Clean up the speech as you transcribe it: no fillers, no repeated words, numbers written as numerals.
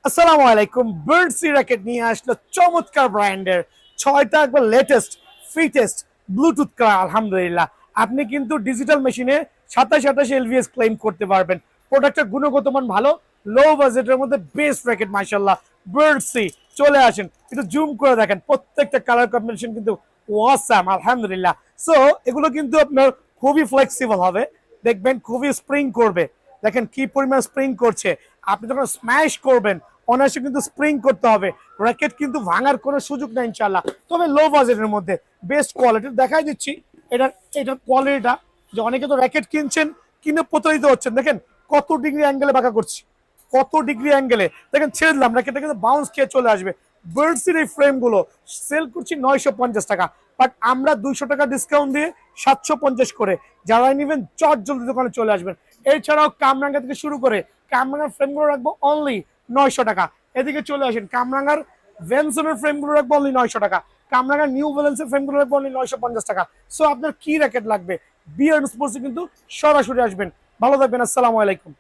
আসসালামু আলাইকুম। বার্ডসি র্যাকেট নিয়ে আসলো চমৎকার ব্র্যান্ডের 6টা একবার লেটেস্ট ফিটেস্ট ব্লুটুথ করা। আলহামদুলিল্লাহ, আপনি কিন্তু ডিজিটাল মেশিনে 27-28 এলভিএস ক্লেম করতে পারবেন। প্রোডাক্টের গুণগত মান ভালো, লো বাজেটের মধ্যে বেস্ট র্যাকেট মাশাআল্লাহ। বার্ডসি চলে আসেন, একটু জুম করে দেখেন, প্রত্যেকটা কালার কম্বিনেশন কিন্তু ওয়াসাম আলহামদুলিল্লাহ। সো এগুলো কিন্তু আপনার খুবই ফ্লেক্সিবল হবে, দেখবেন খুবই স্প্রিং করবে। দেখেন কি পরিমাণ স্প্রিং করছে, আপনি যখন স্ম্যাশ করবেন অনায়াসে কিন্তু স্প্রিং করতে হবে। র্যাকেট কিন্তু ভাঙার কোনো সুযোগ নেই ইনশাল্লাহ, তবে লো বাজেটের মধ্যে বেস্ট কোয়ালিটির দেখাই দিচ্ছি। এটার কোয়ালিটিটা, যে অনেকে তো র্যাকেট কিনছেন কিনে প্রতারিত হচ্ছেন। দেখেন কত ডিগ্রি অ্যাঙ্গেলে বাঁকা করছি, কত ডিগ্রি অ্যাঙ্গেলে দেখেন, ছেড়ে দিলাম র্যাকেটটা কিন্তু বাউন্স খেয়ে চলে আসবে। বার্ডসির এই ফ্রেমগুলো সেল করছি 950 টাকা, বাট আমরা 200 টাকা ডিসকাউন্ট দিয়ে 750 করে। যারা নেবেন চট জলদি দোকানে চলে আসবেন। এছাড়াও কামরাঙ্গা থেকে শুরু করে কামরাঙ্গার ফ্রেমগুলো রাখবো অনলি 900 টাকা। এদিকে চলে আসেন, কামরাঙ্গার ভেনসনের ফ্রেমগুলো রাখবো অনলি 900 টাকা, কামরাঙ্গার নিউ ব্যালেন্সের ফ্রেমগুলো রাখবো অনলি 950 টাকা। সো আপনার কি র্যাকেট লাগবে, বিয়ার্ন স্পোর্টসে কিন্তু সরাসরি আসবেন। ভালো থাকবেন, আসসালামু আলাইকুম।